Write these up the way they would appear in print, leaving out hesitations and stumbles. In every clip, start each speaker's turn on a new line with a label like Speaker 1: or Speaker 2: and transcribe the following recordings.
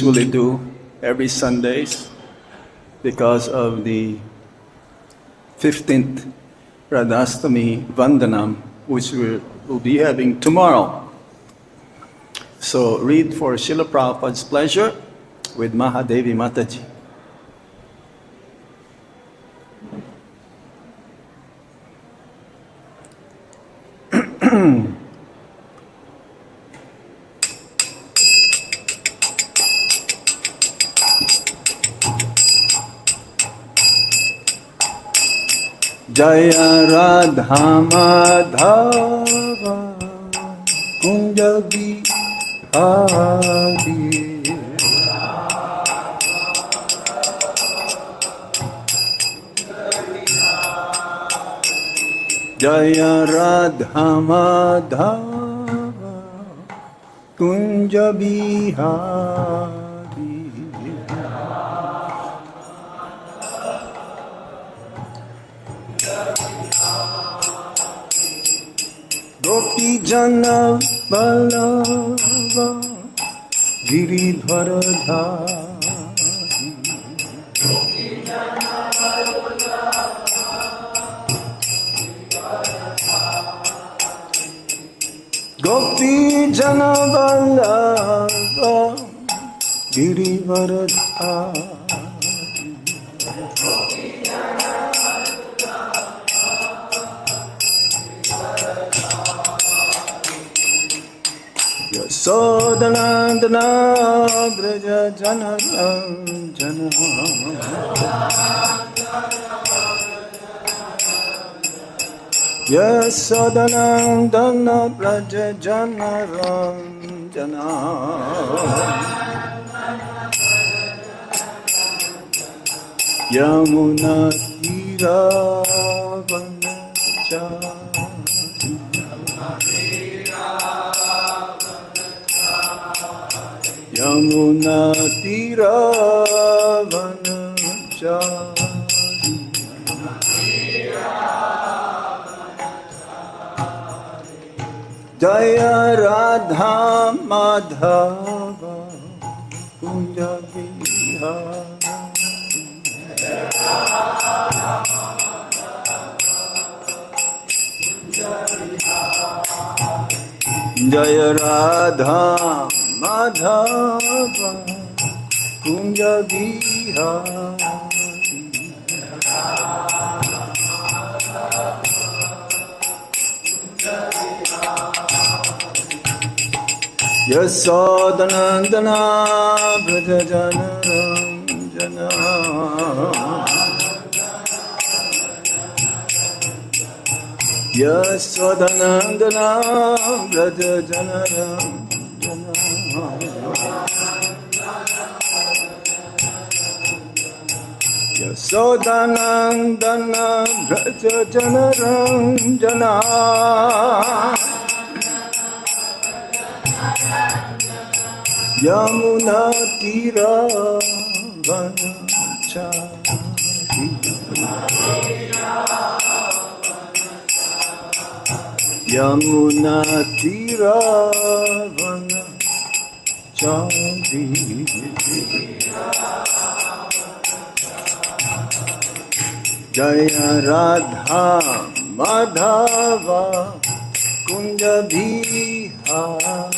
Speaker 1: usually do every Sundays because of the 15th Radhastami Vandanam, which we'll be having tomorrow. So read for Srila Prabhupada's pleasure with Mahadevi Mataji. Jaya Radha Madhava Kunja Bihari Jaya Radha Madhava Kunja Bihari Gopi Jana Balava Giridhara Dhari Gopi Jana Balava Giridhara Dhari Yasodanandana Braja Janardana Yasodanandana Braja Janardana Yamuna Tira Vanacha Yamuna Tira Vanachari Jaya Radha Madhava Kunja Bihari Jaya Radha Madhava Kunja Bihari Yasodanandana Braja Janardana Yasodanandana Braja Janardana Yasodanandana Braja Janardana Yamuna Tira Vanachari Yamuna Tira Vanachari Jaya Radha Madhava Kunja Bihari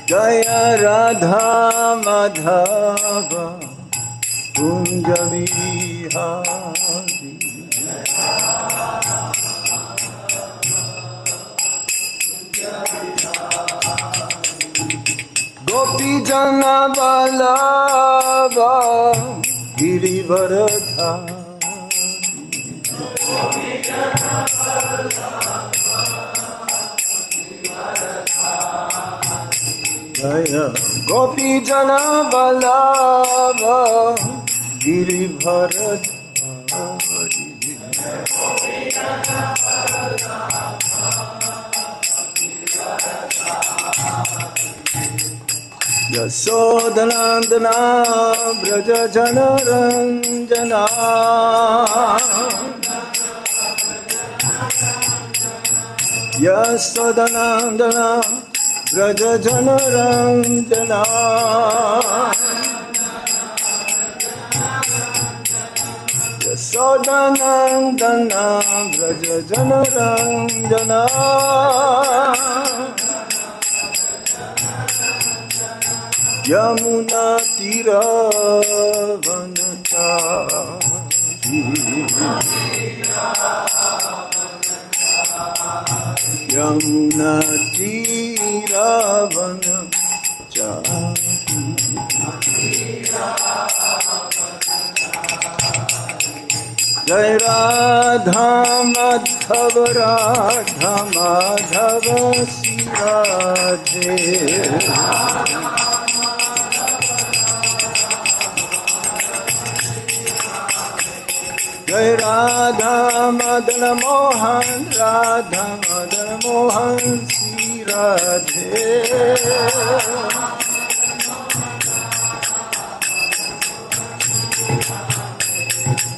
Speaker 1: Jaya Radha Madhava Kunja Bihari Gopi Jana Balava Giridhara Dhari Jaya Gopi Jana Balava Giridhara Dhari Yasodanandana Braja Janardana Yasodanandana Vraja Janaranjana Yasodanandana Vraja Janaranjana Yamuna Tira Vanachari Yamuna Tira Vanachari Jai Radha Madhava Radha Madhava Radhe Jai Radha Madana Mohan Radha Madana Mohan Sri Radhe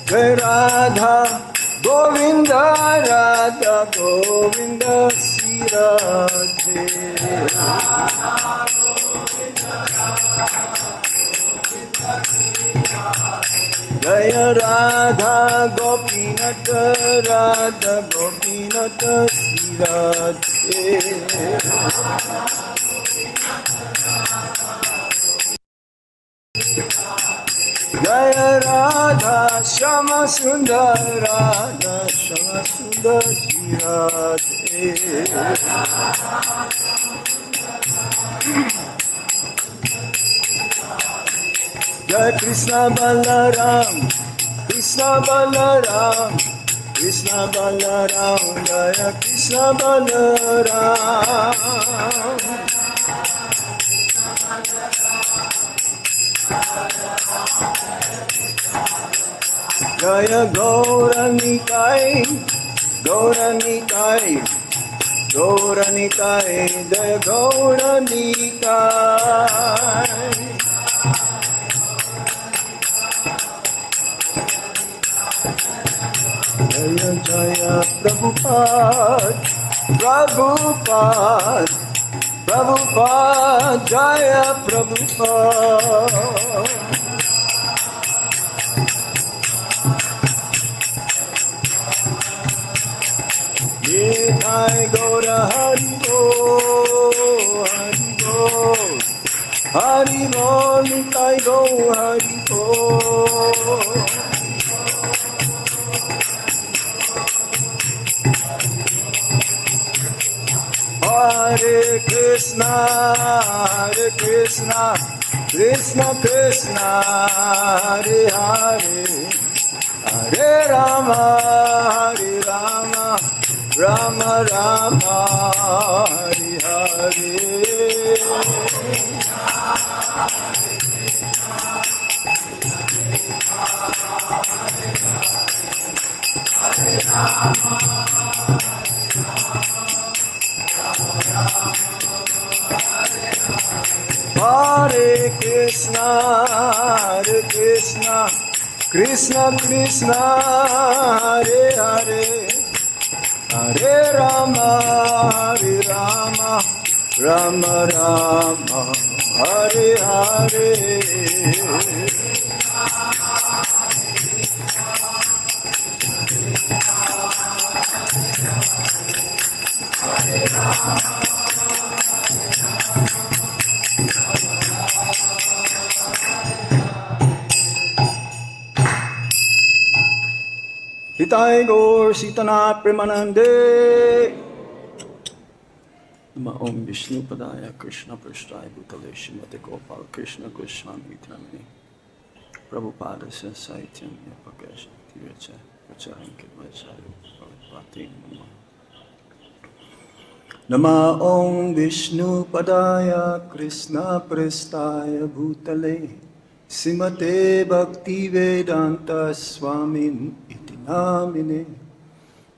Speaker 1: Jai Radha Govinda Radha Govinda Sri Radhe Jaya Radha Gopinata Radha Gopinata Sri Radhe Jaya Radha Shama Sundar Radha Shama Sundar Sri Radhe Jai Kṛṣṇa Balaram Kṛṣṇa Balaram Kṛṣṇa Balaram Jaya Kṛṣṇa Balaram Jaya Gauranikai Gauranikai Gauranikai Jaya Gauranikai Jaya Jaya Prabhupada Prabhupada Prabhupada Jaya Prabhupada Nitai Gaura Hari Bol Hari Bol Hari Bol Nitai Gaura Hari Bol Hare Kṛṣṇa, Hare Kṛṣṇa, Kṛṣṇa Kṛṣṇa, Hare Hare, Hare Rama, Hare Rama, Rama Rama, Hare Hare. Hare Kṛṣṇa, Hare Kṛṣṇa, Kṛṣṇa Kṛṣṇa, Hare Hare, Hare Rama, Hare Rama, Rama Rama, Hare Hare. Hitai Gaur Sitanath Premanande Nama Om Vishnu Padaya Krishna Prasthaya Bhutale Śrīmate Gopal Krishna Gosvāmī Tramini Prabhupada Sasaitya Yapakash Tiracha Pracharanke Vacharu Bhakti Nama Om Vishnu Padaya Krishna Prasthaya Bhutale Śrīmate Bhakti Vedanta Swami Namine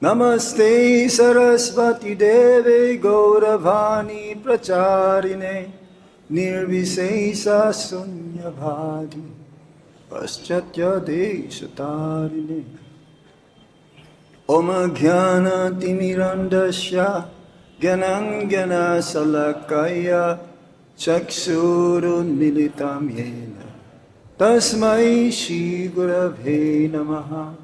Speaker 1: Namaste Sarasvati Deve Gauravani Pracharine Nirvisesa Sunyabhadi Paschatya Deshatarine Om Jnana Timirandasya Gyanangyana salakaya chakshurunmilitam yena tasmai Shri Gurave Namaha.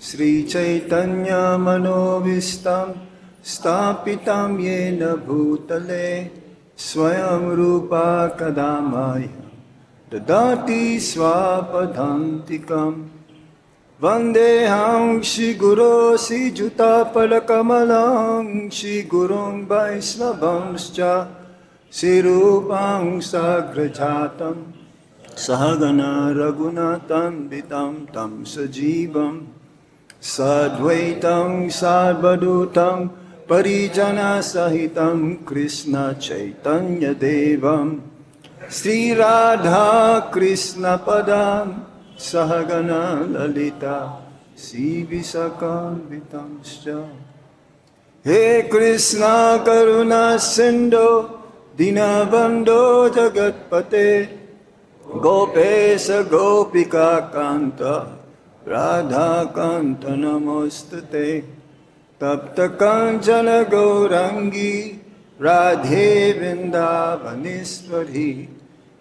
Speaker 1: Sri Chaitanya Manovistam Stapitam Yena Bhutale Swayam Rupa Kadamaya Dadati Swapadantikam Vandeham Shri Guru Sri Juta Palakamalam Shri Gurung Vaisnavamscha Sri Rupam Sagrajatam Sahagana Raghunatam Vitam Tam Sajivam Sadvaitam Sadvadutam Parijana Sahitam Krishna Chaitanya Devam Śrī Radha Krishna Padam Sahagana Lalita Śrī Visakamvitamscha. He Krishna Karuna Sindhu Dinabandho Jagatpate Gopesa Gopika Kanta Radha Kanta Namostate Tapta Kanchana Gaurangi Radhe Vrindavaneshwari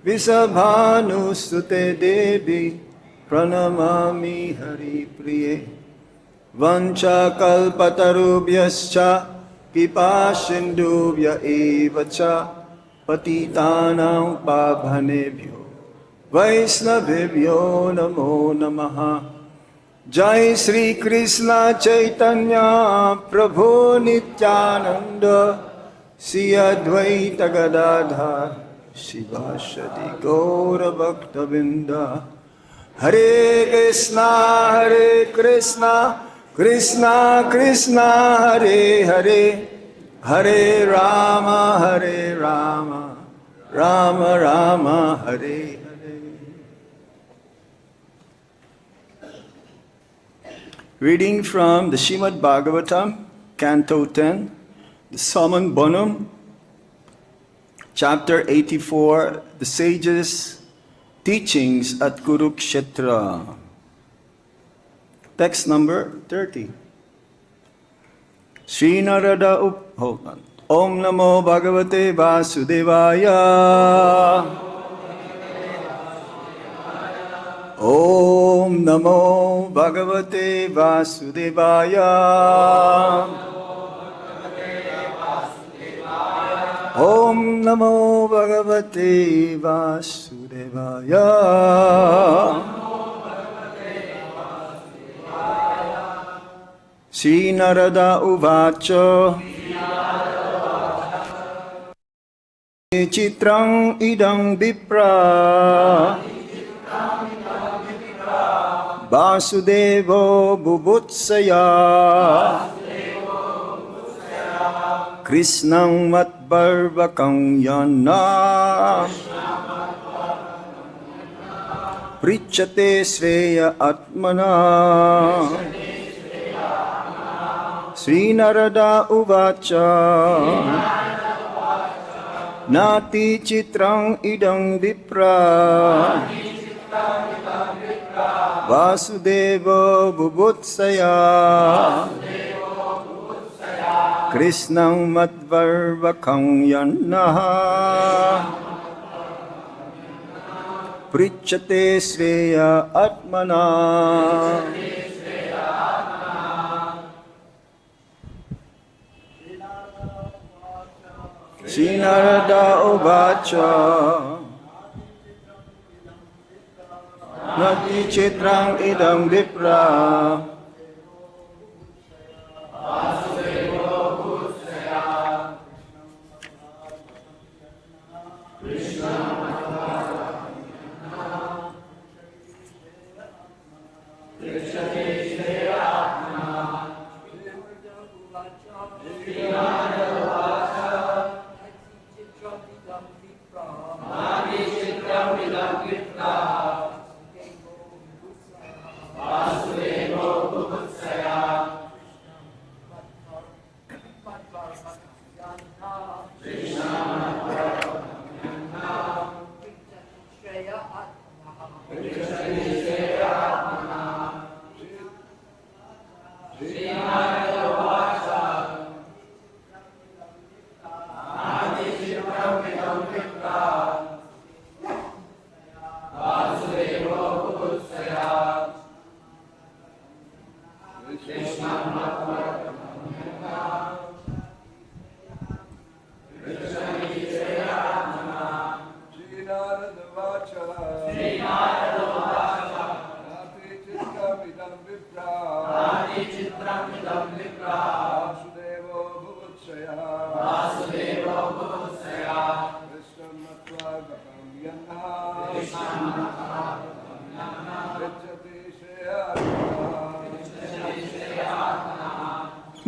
Speaker 1: Visabhanusute Devi Pranamami Hari Priye Vancha Kalpatarubhyascha Kipashindubhya evacha Patitanam Pabhanebhyo Vaisnavebhyo Namo Namaha. Jai Shri Kṛṣṇa Chaitanya Prabhu Nityananda Shri Advaita Gadadhar Shivashadi Gaura Bhaktavinda. Hare Krishna Krishna Krishna Hare Hare Hare Rama Rama Rama Hare. Reading from the Śrīmad Bhagavatam, Canto 10, the Saman Bonum, Chapter 84, the Sages' Teachings at Kurukshetra. Text number 30. Śrī Nārada hold on. Om Namo Bhagavate Vasudevaya. Om Namo Bhagavate Vasudevaya. Om Namo Bhagavate Vasudevaya. Śrī Nārada uvāca. Nāti-citram idaṁ viprā. Vasudevo bubhutsayā. kṛṣṇam matvārbhakaṁ yana. pṛcchati śreya ātmanaḥ. Śrī Nārada uvāca. Nāti-citram idaṁ viprā. Vasudevo bubhutsayā. kṛṣṇam matvārbhakaṁ yana. pṛcchati śreya ātmanaḥ. Śrī Nārada uvāca. Nāti-citram idaṁ viprā.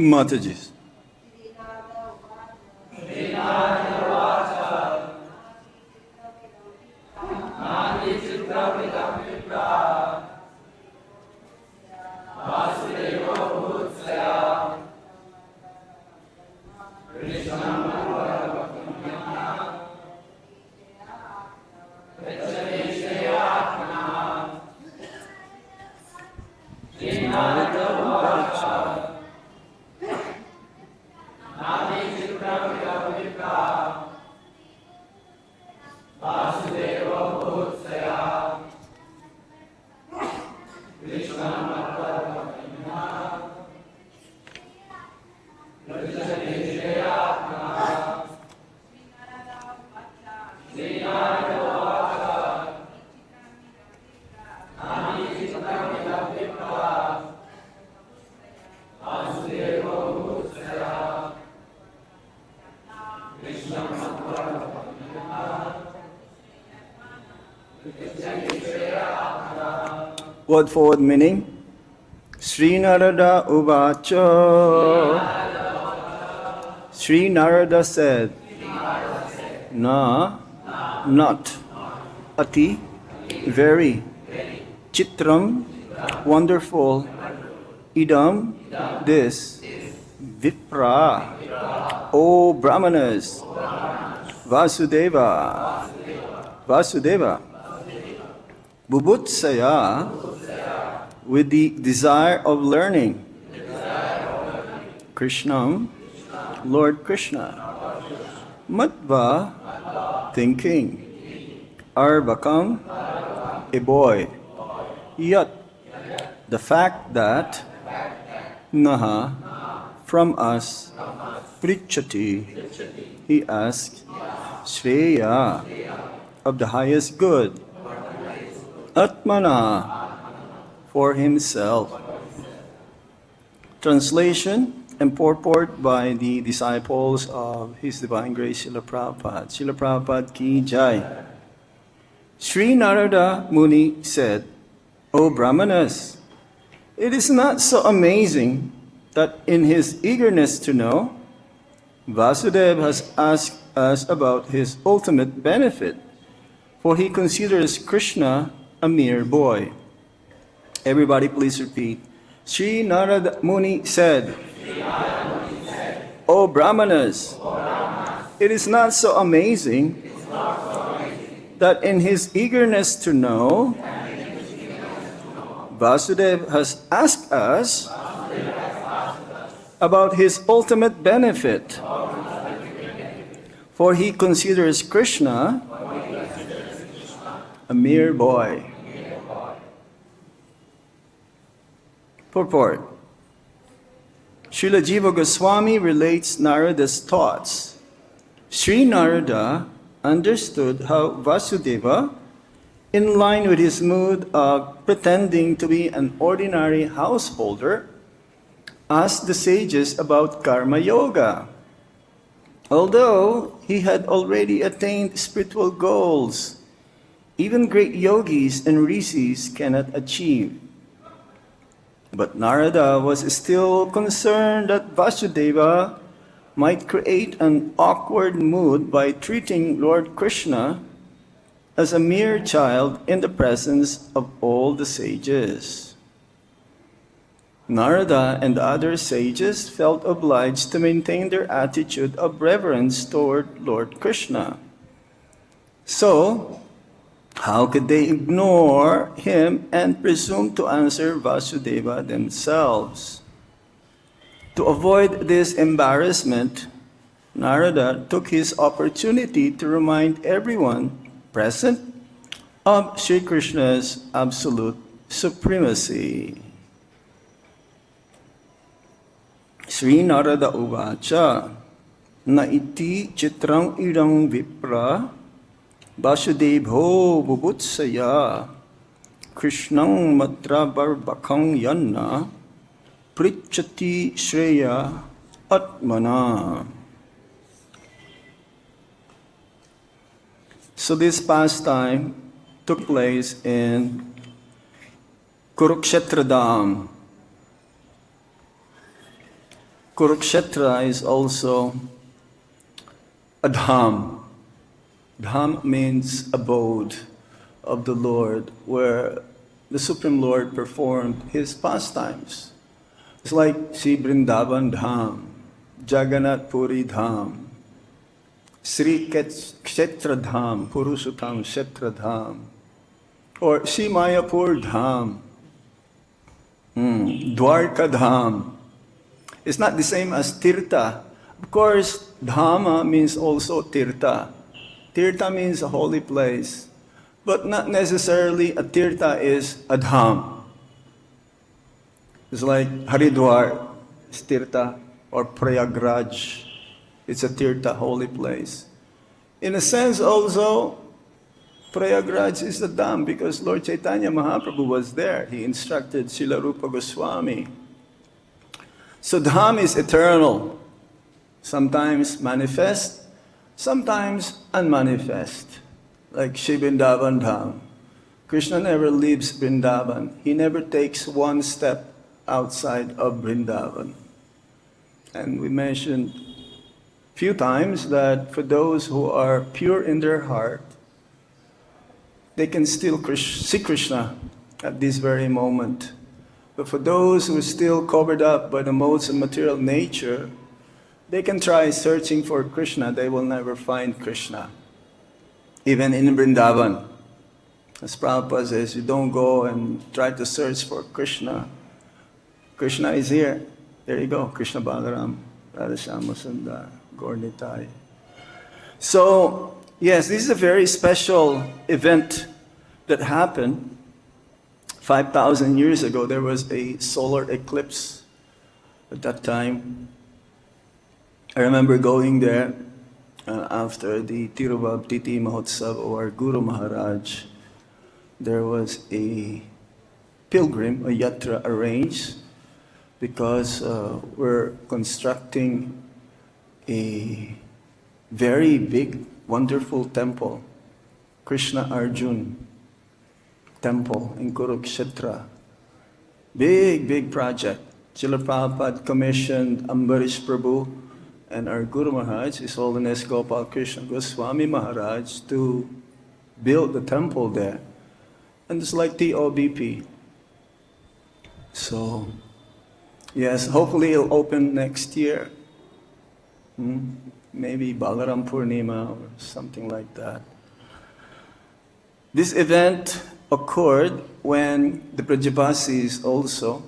Speaker 1: Mataji.
Speaker 2: Śrī Nārada uvāca nāti-citram idaṁ viprā vasudevo bubhutsayā kṛṣṇam arbhakam pṛcchati śreyaḥ Śrī Nārada uvāca nāti-citram idaṁ viprā vasudevo bubhutsayā kṛṣṇam pṛcchati śreyaḥ Śrī Nārada uvāca nāti-citram idaṁ viprā vasudevo bubhutsayā kṛṣṇam
Speaker 1: Word for word meaning. Śrī Nārada uvāca. Śrī Nārada said, Na, not, ati, very, citram, wonderful, idam, this, viprā, O brāhmaṇas, Vasudeva, bubhutsayā, with the desire of learning, kṛṣṇam, Lord Kṛṣṇa, matvā, thinking, arbhakam, a boy, yat, the fact that, naha, from us, pṛcchati, he asked, śreya, of the highest good, ātmanaḥ, for himself. Translation and purport by the disciples of His Divine Grace Śrīla Prabhupada. Śrīla Prabhupada ki jai. Śrī Nārada Muni said, O brāhmanas, it is not so amazing that in his eagerness to know, Vasudeva has asked us about his ultimate benefit, for he considers Kṛṣṇa a mere boy. Everybody please repeat. Śrī Nārada Muni said, O brāhmanas, it is not so amazing that in his eagerness to know, Vasudeva has asked us about his ultimate benefit, for he considers Kṛṣṇa a mere boy. Purport. Śrīla Jīva Gosvāmī relates Narada's thoughts. Śrī Nārada understood how Vasudeva, in line with his mood of pretending to be an ordinary householder, asked the sages about karma yoga. Although he had already attained spiritual goals, even great yogis and rishis cannot achieve. But Narada was still concerned that Vasudeva might create an awkward mood by treating Lord Kṛṣṇa as a mere child in the presence of all the sages. Narada and the other sages felt obliged to maintain their attitude of reverence toward Lord Kṛṣṇa. So, how could they ignore him and presume to answer Vasudeva themselves? To avoid this embarrassment, Narada took his opportunity to remind everyone present of Śrī Kṛṣṇa's absolute supremacy. Śrī Nārada uvāca nāti-citram idaṁ viprā vasudevo bubhutsayā kṛṣṇam matvārbhakaṁ yanna pṛcchati śreya ātmanaḥ. So this pastime took place in Kurukshetra Dham. Kurukshetra is also a dham. Dham means abode of the Lord, where the Supreme Lord performed his pastimes. It's like Sri Vrindavan Dham, Jagannath Puri Dham, Śrī Kṛṣṇa Dham, Purushottam Kshetra Dham, or Sri Mayapur Dham, Dwarka Dham. It's not the same as Tirtha. Of course, Dhamma means also Tirtha. Tirtha means a holy place, but not necessarily a Tirtha is a Dham. It's like Haridwar is Tirtha, or Prayagraj. It's a Tirtha, holy place. In a sense also, Prayagraj is a Dham because Lord Chaitanya Mahaprabhu was there. He instructed Śrīla Rūpa Gosvāmī. So Dham is eternal, sometimes manifest, sometimes unmanifest, like Sri Vrindavan Dham. Krishna never leaves Vrindavan. He never takes one step outside of Vrindavan. And we mentioned a few times that for those who are pure in their heart, they can still see Krishna at this very moment. But for those who are still covered up by the modes of material nature, they can try searching for Krishna. They will never find Krishna, even in Vrindavan. As Prabhupada says, you don't go and try to search for Krishna. Krishna is here. There you go, Krishna Balaram, Radhashama Sundar, Gaur-Nitai. So, yes, this is a very special event that happened 5,000 years ago. There was a solar eclipse at that time. I remember going there after the Tiruvabditi Mahotsav or Guru Maharaj. There was a pilgrim, a yatra arranged because we're constructing a very big, wonderful temple, Krishna Arjun temple in Kurukshetra. Big, big project. Srila Prabhupada commissioned Ambarish Prabhu and our Guru Maharaj, His Holiness Gopal Krishna Goswami Maharaj, to build the temple there. And it's like TOBP. So, yes, hopefully it'll open next year. Maybe Balaram Purnima or something like that. This event occurred when the Brajavasis also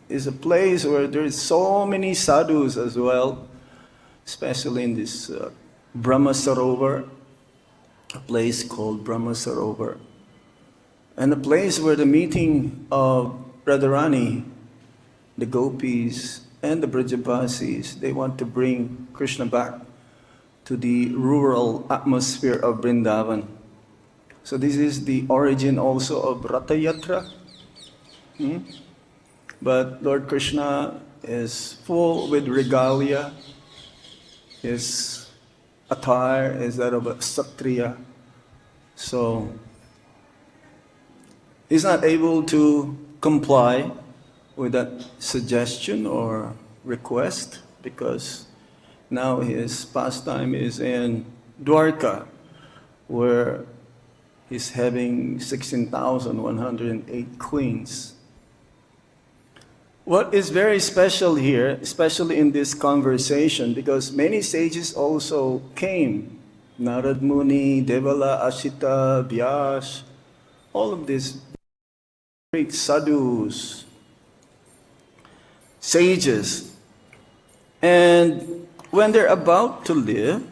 Speaker 1: is a place where there is so many sadhus as well, especially in this Brahma Sarovar, a place called Brahma Sarovar, and a place where the meeting of Radharani, the gopis, and the Brajavasis, they want to bring Krishna back to the rural atmosphere of Vrindavan. So this is the origin also of Ratha Yatra. But Lord Kṛṣṇa is full with regalia. His attire is that of a Kshatriya. So he's not able to comply with that suggestion or request because now his pastime is in Dwarka, where he's having 16,108 queens. What is very special here, especially in this conversation, because many sages also came, Nārada Muni, Devala, Ashita, Vyas, all of these great sadhus, sages. And when they're about to live,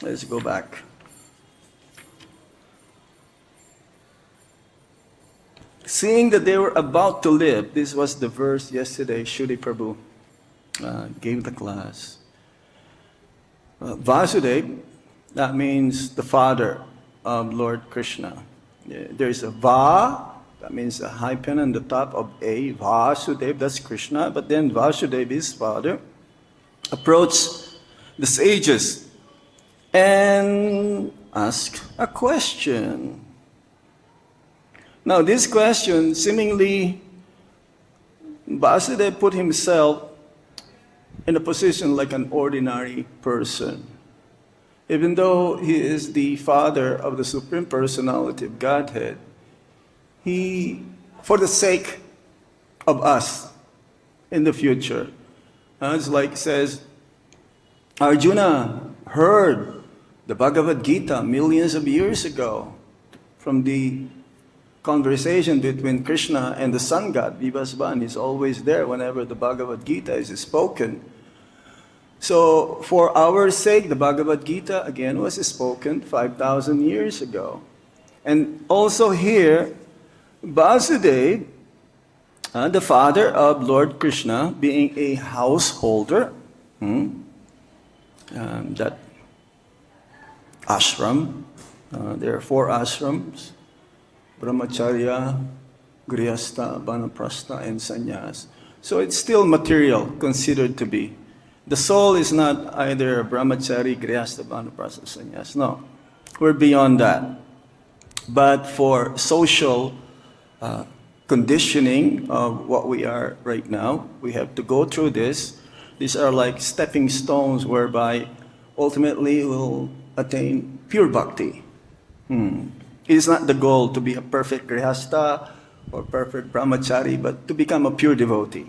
Speaker 1: let's go back. Seeing that they were about to live, this was the verse yesterday, Shuri Prabhu gave the class. Vasudeva, that means the father of Lord Kṛṣṇa. There's a Va, that means a hyphen on the top of A, Vasudeva, that's Kṛṣṇa, but then Vasudeva, his father, approached the sages and asked a question. Now this question, seemingly, Vasudeva put himself in a position like an ordinary person. Even though he is the father of the Supreme Personality of Godhead, he, for the sake of us in the future, it's like it says, Arjuna heard the Bhagavad Gita millions of years ago from the conversation between Krishna and the sun god, Vivasvan. Is always there whenever the Bhagavad Gita is spoken. So, for our sake, the Bhagavad Gita again was spoken 5,000 years ago. And also here, Vasudeva, the father of Lord Kṛṣṇa, being a householder, that ashram, there are 4 ashrams, brahmacharya, grihastha, vanaprastha, and sannyas. So it's still material, considered to be. The soul is not either brahmachari, grihastha, vanaprastha, sannyas. No, we're beyond that. But for social conditioning of what we are right now, we have to go through this. These are like stepping stones whereby ultimately we'll attain pure bhakti. It is not the goal to be a perfect grihastha or perfect brahmachari, but to become a pure devotee.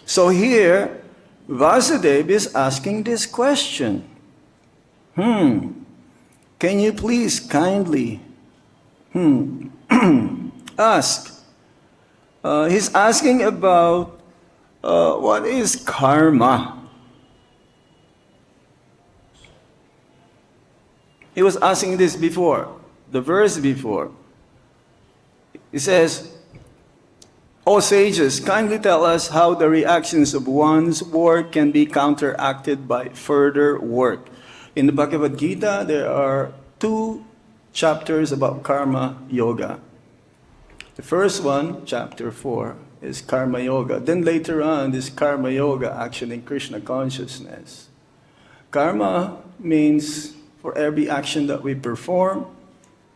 Speaker 1: So here, Vasudeva is asking this question. Can you please kindly ask? He's asking about what is karma. He was asking this before, the verse before. He says, O sages, kindly tell us how the reactions of one's work can be counteracted by further work. In the Bhagavad Gita, there are 2 chapters about karma yoga. The first one, chapter 4, is karma yoga. Then later on, this karma yoga, action in Krishna consciousness. Karma means for every action that we perform,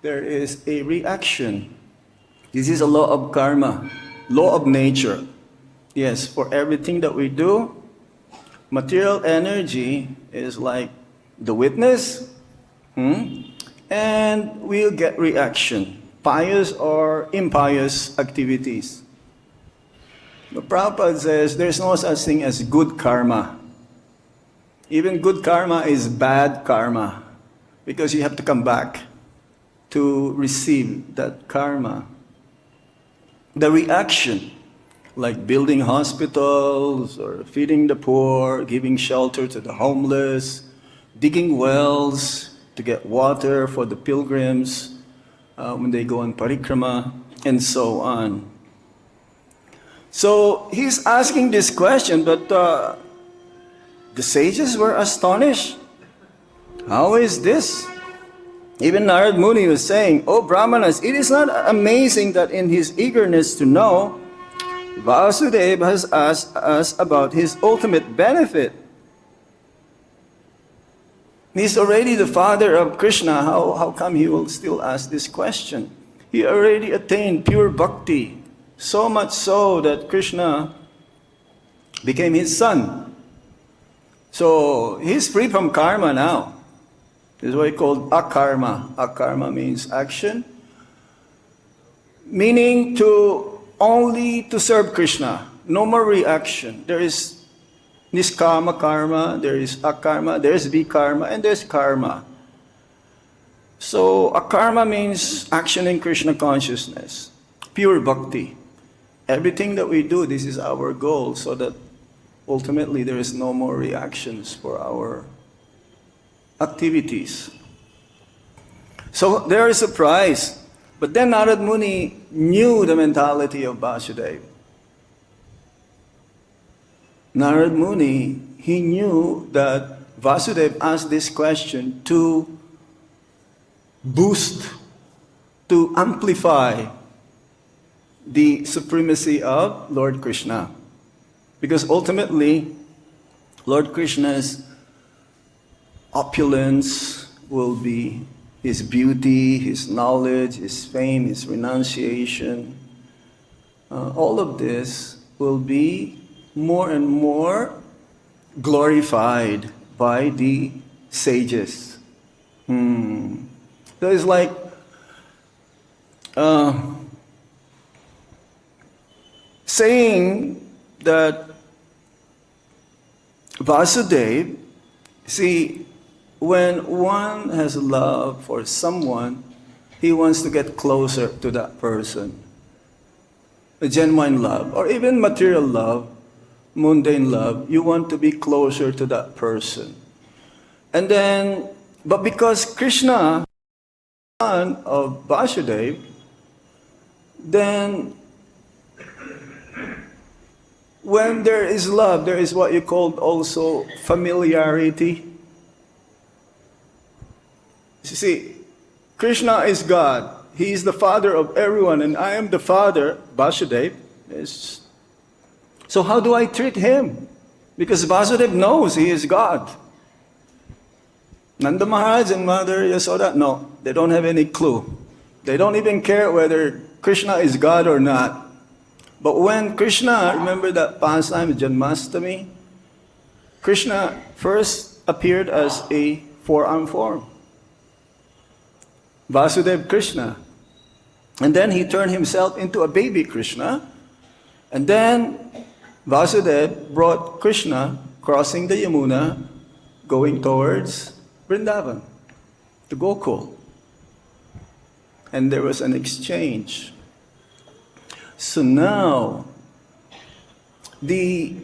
Speaker 1: there is a reaction. This is a law of karma, law of nature. Yes, for everything that we do, material energy is like the witness, and we'll get reaction, pious or impious activities. The Prabhupada says there's no such thing as good karma. Even good karma is bad karma, because you have to come back to receive that karma. The reaction, like building hospitals or feeding the poor, giving shelter to the homeless, digging wells to get water for the pilgrims when they go on parikrama, and so on. So he's asking this question, but the sages were astonished. How is this? Even Narada Muni was saying, "O brāhmaṇas, it is not amazing that in his eagerness to know, Vasudeva has asked us about his ultimate benefit. He's already the father of Kṛṣṇa. How come he will still ask this question? He already attained pure bhakti, so much so that Kṛṣṇa became his son. So he's free from karma now. This is what he called akarma. Akarma means action, meaning to only to serve Kṛṣṇa. No more reaction. There is niskama karma, there is akarma, there is vikarma, and there's karma. So akarma means action in Kṛṣṇa consciousness, pure bhakti. Everything that we do, this is our goal, so that ultimately there is no more reactions for our activities. So they are surprised. But then Narada Muni knew the mentality of Vasudeva. Narada Muni, he knew that Vasudeva asked this question to boost, to amplify the supremacy of Lord Kṛṣṇa. Because ultimately, Lord Kṛṣṇa's opulence will be his beauty, his knowledge, his fame, his renunciation, all of this will be more and more glorified by the sages. So it's like saying that Vasudeva, see, when one has love for someone, he wants to get closer to that person. A genuine love, or even material love, mundane love, you want to be closer to that person. And then, but because Kṛṣṇa, son of Vasudeva, then when there is love, there is what you call also familiarity. You see, Kṛṣṇa is God. He is the father of everyone, and I am the father, Vasudeva. So how do I treat him? Because Vasudeva knows he is God. Nanda Maharaj and Mother Yasoda, no, they don't have any clue. They don't even care whether Kṛṣṇa is God or not. But when Kṛṣṇa, remember that pastime, Janmashtami? Kṛṣṇa first appeared as a four-arm form. Vasudeva Kṛṣṇa. And then he turned himself into a baby Kṛṣṇa. And then Vasudeva brought Kṛṣṇa crossing the Yamuna, going towards Vrindavan, to Gokul. And there was an exchange. So now, the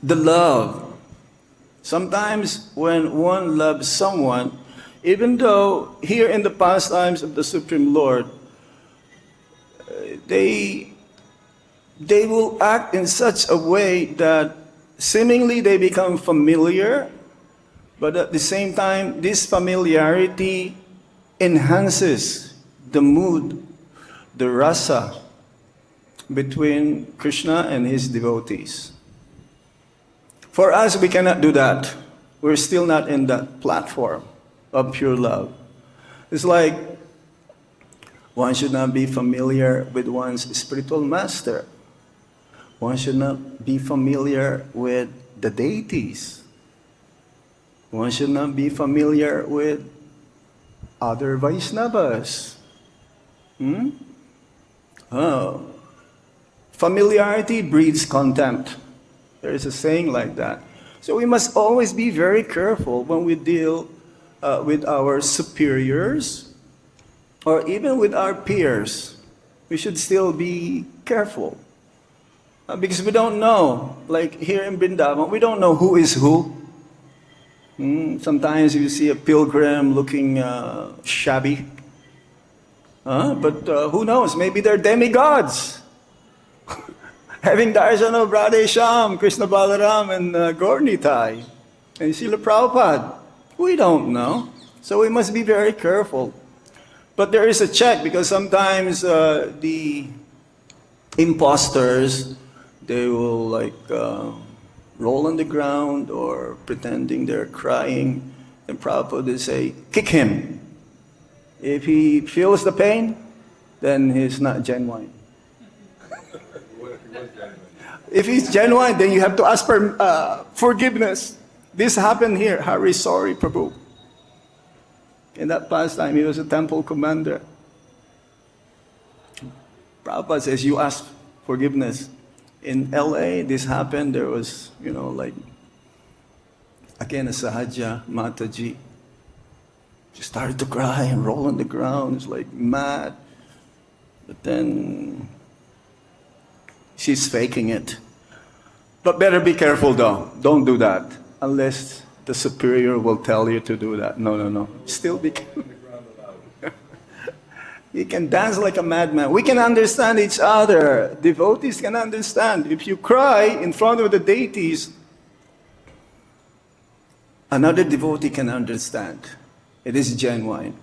Speaker 1: love, sometimes when one loves someone, even though here in the pastimes of the Supreme Lord, they will act in such a way that seemingly they become familiar, but at the same time, this familiarity enhances the mood, the rasa between Kṛṣṇa and his devotees. For us, we cannot do that. We're still not in that platform of pure love. It's like one should not be familiar with one's spiritual master. One should not be familiar with the deities. One should not be familiar with other Vaishnavas. Oh. Familiarity breeds contempt. There is a saying like that. So we must always be very careful when we deal with our superiors or even with our peers. We should still be careful. Because we don't know, like here in Vrindavan, we don't know who is who. Sometimes you see a pilgrim looking shabby. But who knows, maybe they're demigods. Having darshan of Radhesham, Krishna Balaram, and Gaur-Nitai, and Srila Prabhupada. We don't know. So we must be very careful. But there is a check, because sometimes the imposters, they will like roll on the ground or pretending they're crying. And Prabhupada will say, kick him. If he feels the pain, then he's not genuine. If he's genuine, then you have to ask for forgiveness. This happened here. Hari, sorry, Prabhu. In that past time, he was a temple commander. Prabhupada says, you ask forgiveness. In LA, this happened. There was, like, again, a Sahaja Mataji. She started to cry and roll on the ground. It's like mad. But then she's faking it. But better be careful though. Don't do that. Unless the superior will tell you to do that. No. Still be careful. You can dance like a madman. We can understand each other. Devotees can understand. If you cry in front of the deities, another devotee can understand. It is genuine.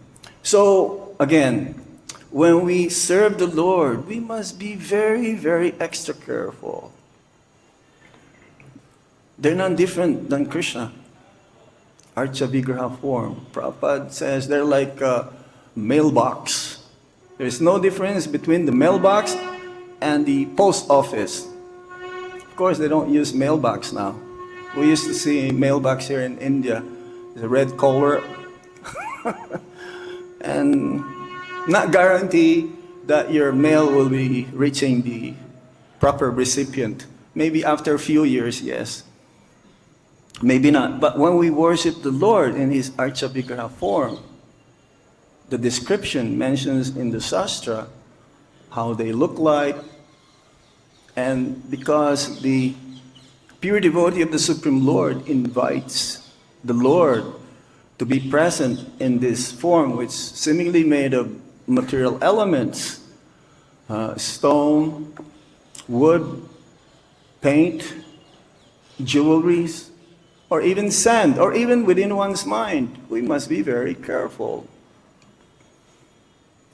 Speaker 1: So, again, when we serve the Lord, we must be very, very extra careful. They're not different than Kṛṣṇa. Archa Vigraha form. Prabhupada says they're like a mailbox. There's no difference between the mailbox and the post office. Of course, they don't use mailbox now. We used to see mailbox here in India. There's a red collar. And not guarantee that your mail will be reaching the proper recipient. Maybe after a few years, yes. Maybe not. But when we worship the Lord in His Archa Vigraha form, the description mentions in the Shastra how they look like. And because the pure devotee of the Supreme Lord invites the Lord to be present in this form, which is seemingly made of material elements, stone, wood, paint, jewelries, or even sand, or even within one's mind, we must be very careful.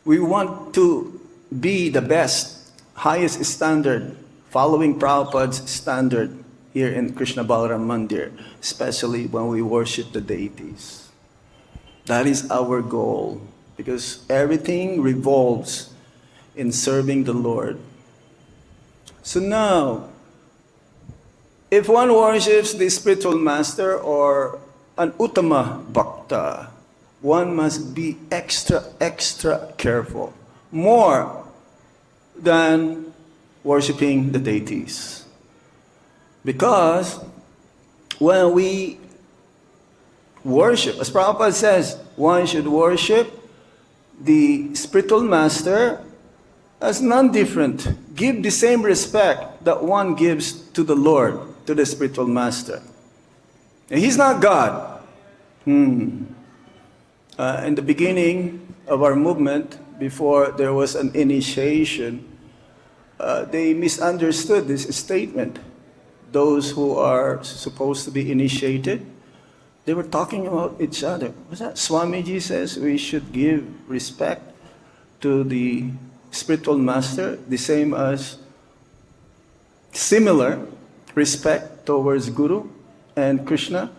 Speaker 1: We want to be the best, highest standard, following Prabhupada's standard here in Krishna Balaram Mandir, especially when we worship the deities. That is our goal, because everything revolves in serving the Lord. So now, if one worships the spiritual master or an uttama bhakta, one must be extra careful, more than worshipping the deities. Because when we worship, as Prabhupada says, one should worship the spiritual master as none different. Give the same respect that one gives to the Lord, to the spiritual master. And He's not God. In the beginning of our movement, before there was an initiation, they misunderstood this statement. Those who are supposed to be initiated, they were talking about each other. Was that Swamiji says we should give respect to the spiritual master, the same as similar respect towards Guru and Krishna?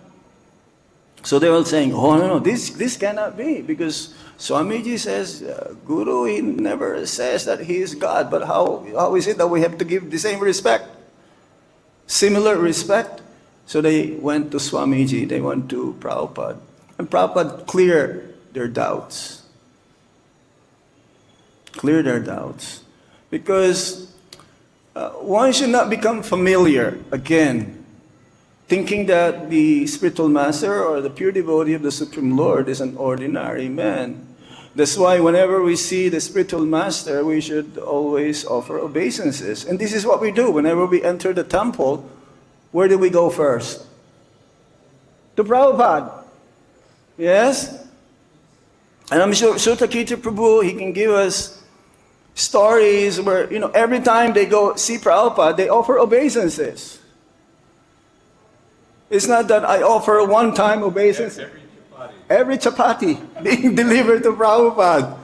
Speaker 1: So they were saying, oh no, this cannot be, because Swamiji says Guru, he never says that he is God, but how is it that we have to give the same respect? Similar respect? So they went to Swamiji, they went to Prabhupada, and Prabhupada cleared their doubts. Clear their doubts. Because one should not become familiar again, thinking that the spiritual master or the pure devotee of the Supreme Lord is an ordinary man. That's why whenever we see the spiritual master, we should always offer obeisances. And this is what we do. Whenever we enter the temple, where do we go first? To Prabhupada. Yes? And I'm sure Sutakita Prabhu, he can give us stories where, every time they go see Prabhupada, they offer obeisances. It's not that I offer one-time obeisance. Every chapati being delivered to Prabhupada.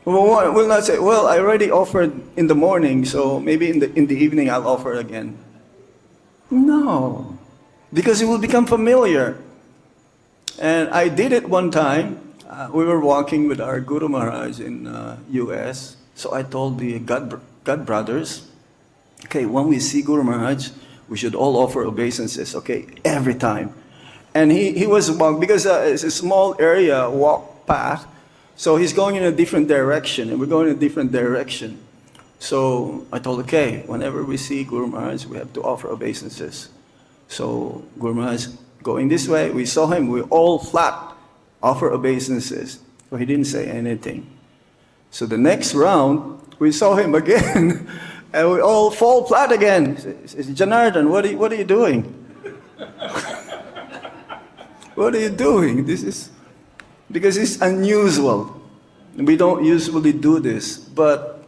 Speaker 1: We'll not say, well, I already offered in the morning, so maybe in the evening I'll offer again. No, because it will become familiar. And I did it one time. We were walking with our Guru Maharaj in US. So I told the God brothers, okay, when we see Guru Maharaj, we should all offer obeisances, okay, every time. And he was walking, because it's a small area, walk path, so he's going in a different direction, and we're going in a different direction. So I told, okay, whenever we see Guru Maharaj, we have to offer obeisances. So Guru Maharaj going this way, we saw him, we all flat, offer obeisances. So he didn't say anything. So the next round, we saw him again, and we all fall flat again. He says, Janardana, what are you doing? What are you doing? This is, because it's unusual. We don't usually do this, but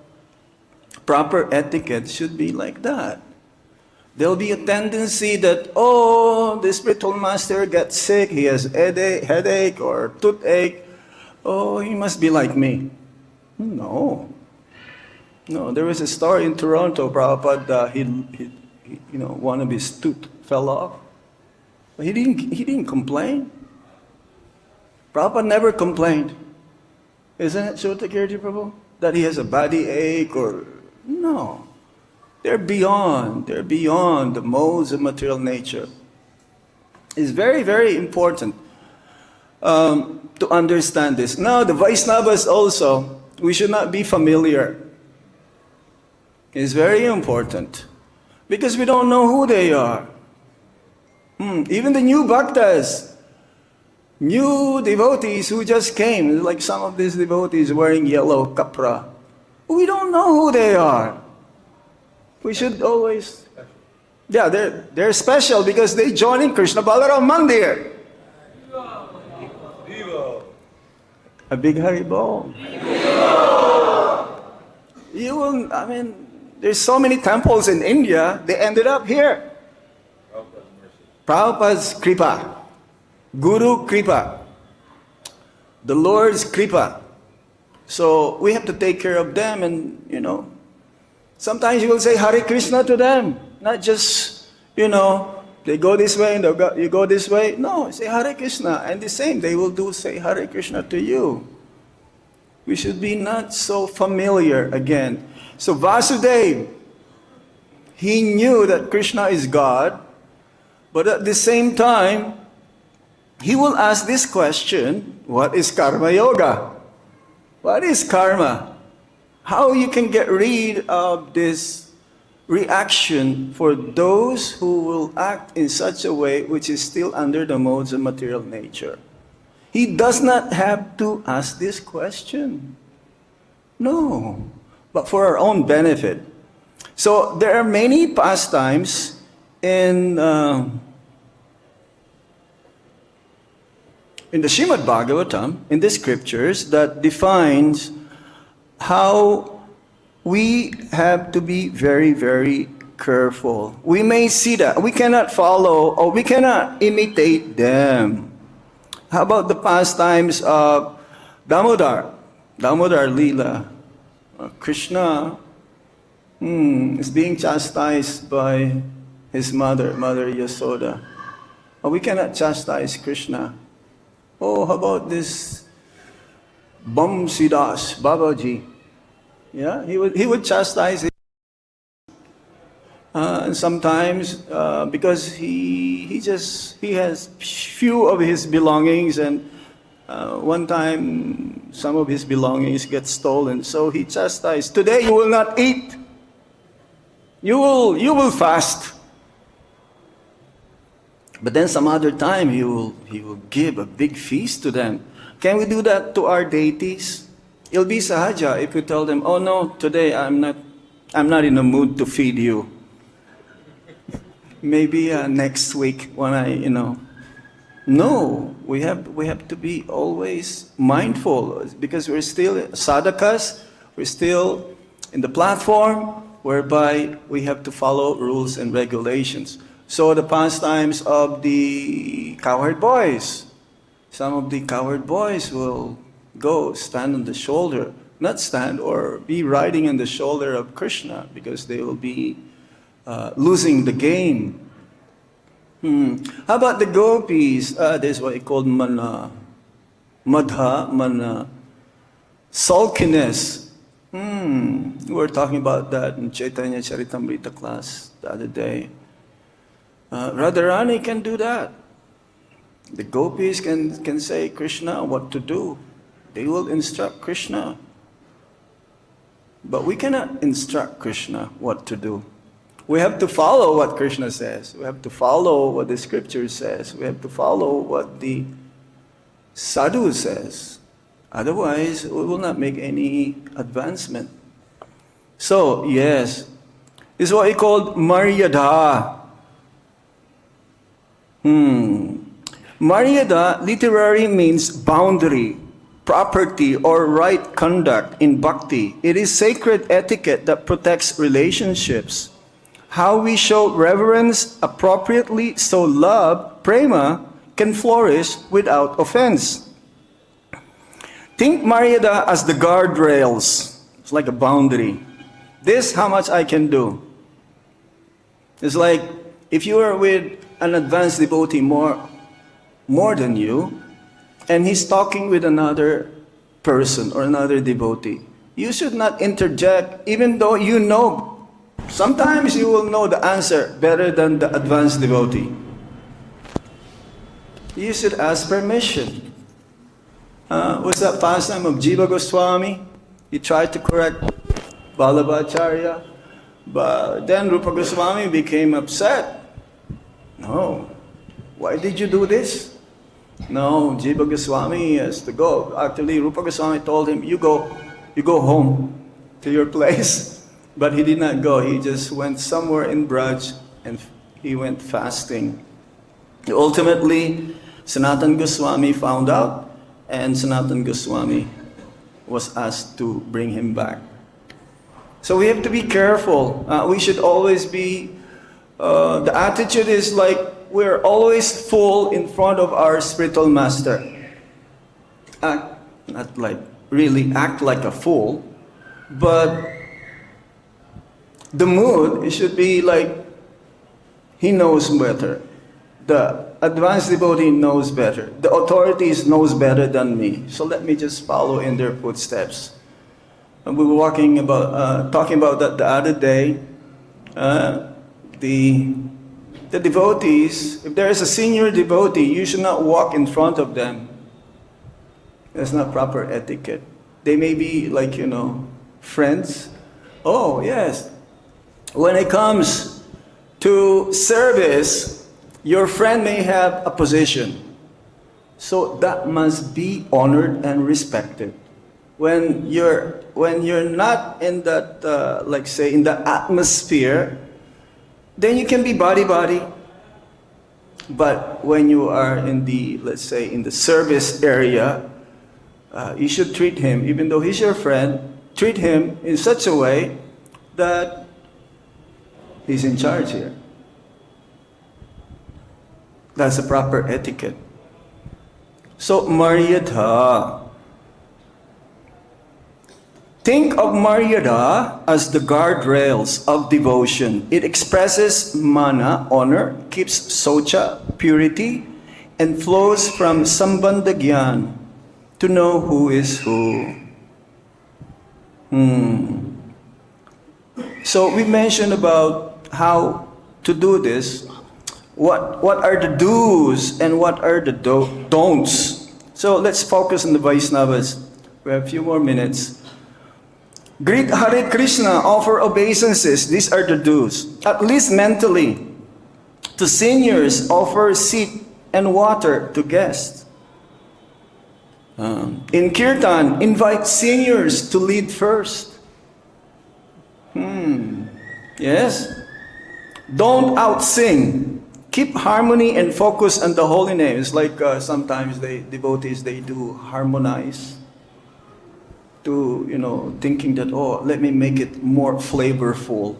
Speaker 1: proper etiquette should be like that. There'll be a tendency that, the spiritual master got sick, he has headache or toothache. Oh, he must be like me. No, there was a story in Toronto, Prabhupada, one of his tooth fell off. But he didn't complain. Prabhupada never complained. Isn't it, Shotakirti Prabhu? That he has a body ache or... No. They're beyond the modes of material nature. It's very, very important to understand this. Now, the Vaisnavas also, we should not be familiar. It's very important. Because we don't know who they are. Even the new bhaktas, new devotees who just came, like some of these devotees wearing yellow kapra. We don't know who they are. We should always... Yeah, they're special because they join in Krishna Balaram Mandir. A big Haribol. You will, I mean, there's so many temples in India, they ended up here. Prabhupada's Kripa, Guru Kripa, the Lord's Kripa. So we have to take care of them and, you know, sometimes you will say Hare Krishna to them, not just, you know, they go this way and you go this way. No, say Hare Krishna. And the same, they will do say Hare Krishna to you. We should be not so familiar again. So Vasudeva, he knew that Krishna is God, but at the same time, he will ask this question, what is karma yoga? What is karma? How you can get rid of this reaction for those who will act in such a way which is still under the modes of material nature. He does not have to ask this question. No, but for our own benefit. So there are many pastimes in the Srimad Bhagavatam, in the scriptures, that defines how we have to be very, very careful. We may see that. We cannot follow or we cannot imitate them. How about the pastimes of Damodar Leela? Krishna is being chastised by his mother Yasoda. We cannot chastise Krishna. Oh, how about this Bamsidas Babaji? Yeah, he would chastise him. And sometimes because he has few of his belongings, and one time some of his belongings get stolen, so he chastised. Today you will not eat. You will fast. But then some other time he will give a big feast to them. Can we do that to our deities? It'll be sahaja if we tell them, oh no, today I'm not in the mood to feed you. Maybe next week when No, we have to be always mindful because we're still sadhakas, we're still in the platform whereby we have to follow rules and regulations. So the pastimes of the cowherd boys, some of the cowherd boys will go stand on the shoulder, not stand or be riding on the shoulder of Krishna because they will be losing the game. How about the gopis? This is what we call madha, sulkiness. We were talking about that in Chaitanya Charitamrita class the other day. Radharani can do that. The gopis can say Krishna what to do. They will instruct Krishna. But we cannot instruct Krishna what to do. We have to follow what Krishna says. We have to follow what the scripture says. We have to follow what the sadhu says. Otherwise, we will not make any advancement. So, yes, this is what we call maryada. Maryada literally means boundary, property, or right conduct in bhakti. It is sacred etiquette that protects relationships. How we show reverence appropriately so love, prema, can flourish without offense. Think maryada as the guardrails. It's like a boundary. This, how much I can do. It's like if you are with an advanced devotee more than you, and he's talking with another person or another devotee, you should not interject, even though you know. Sometimes you will know the answer better than the advanced devotee. You should ask permission. What's that pastime of Jīva Gosvāmī? He tried to correct Vallabhacharya, but then Rupa Gosvāmī became upset. No, why did you do this? No, Jīva Gosvāmī has to go. Actually, Rupa Gosvāmī told him, you go home to your place. But he did not go. He just went somewhere in Braj and he went fasting. Ultimately, Sanatana Goswami found out, and Sanatana Goswami was asked to bring him back. So we have to be careful. We should always be, the attitude is like we're always full in front of our spiritual master. Not like really act like a fool, but the mood, it should be like he knows better. The advanced devotee knows better. The authorities knows better than me. So let me just follow in their footsteps. And we were talking about that the other day. The devotees, if there is a senior devotee, you should not walk in front of them. That's not proper etiquette. They may be like, friends. Oh, yes. When it comes to service, your friend may have a position. So that must be honored and respected. When you're not in that, like say, in the atmosphere, then you can be body. But when you are in the, let's say, in the service area, you should treat him, even though he's your friend, treat him in such a way that he's in charge here. That's a proper etiquette. So, Maryada. Think of Maryada as the guardrails of devotion. It expresses mana, honor, keeps socha, purity, and flows from sambandha gyan, to know who is who. So we mentioned about how to do this. What are the do's and what are the don'ts? So let's focus on the Vaisnavas. We have a few more minutes. Greet Hare Kṛṣṇa, offer obeisances. These are the do's. At least mentally. To seniors, offer seat and water to guests. In Kirtan, invite seniors to lead first. Yes? Don't out-sing. Keep harmony and focus on the holy names. Like sometimes devotees, they do harmonize. To, thinking that, oh, let me make it more flavorful.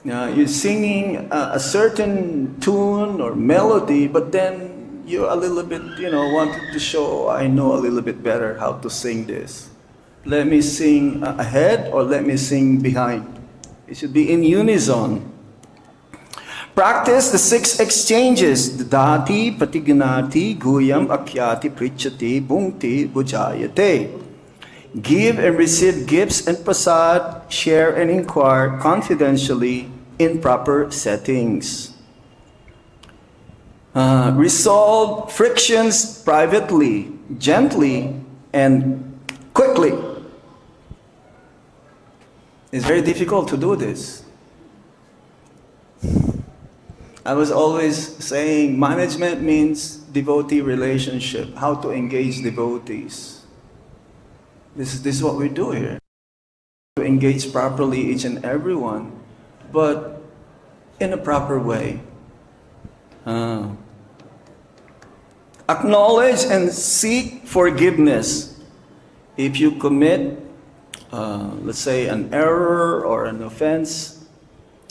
Speaker 1: You're singing a certain tune or melody, but then you a little bit, wanted to show, I know a little bit better how to sing this. Let me sing ahead or let me sing behind. It should be in unison. Practice the 6 exchanges, the dati, patignati, guyam, akyati, pṛcchati, bhukti, bhujayate. Give and receive gifts and prasad, share and inquire confidentially in proper settings. Resolve frictions privately, gently, and quickly. It's very difficult to do this. I was always saying management means devotee relationship, how to engage devotees. This is what we do here. To engage properly each and every one, but in a proper way. Acknowledge and seek forgiveness. If you commit, let's say, an error or an offense,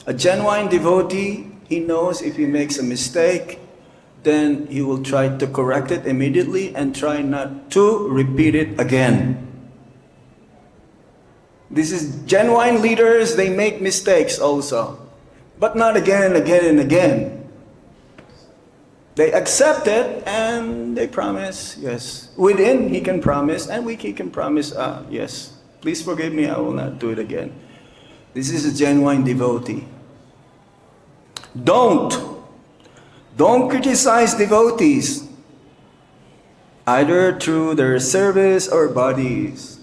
Speaker 1: a genuine devotee, he knows if he makes a mistake, then he will try to correct it immediately and try not to repeat it again. This is genuine leaders, they make mistakes also, but not again and again and again. They accept it and they promise, yes. Within, he can promise, and he can promise, yes, please forgive me, I will not do it again. This is a genuine devotee. Don't criticize devotees, either through their service or bodies.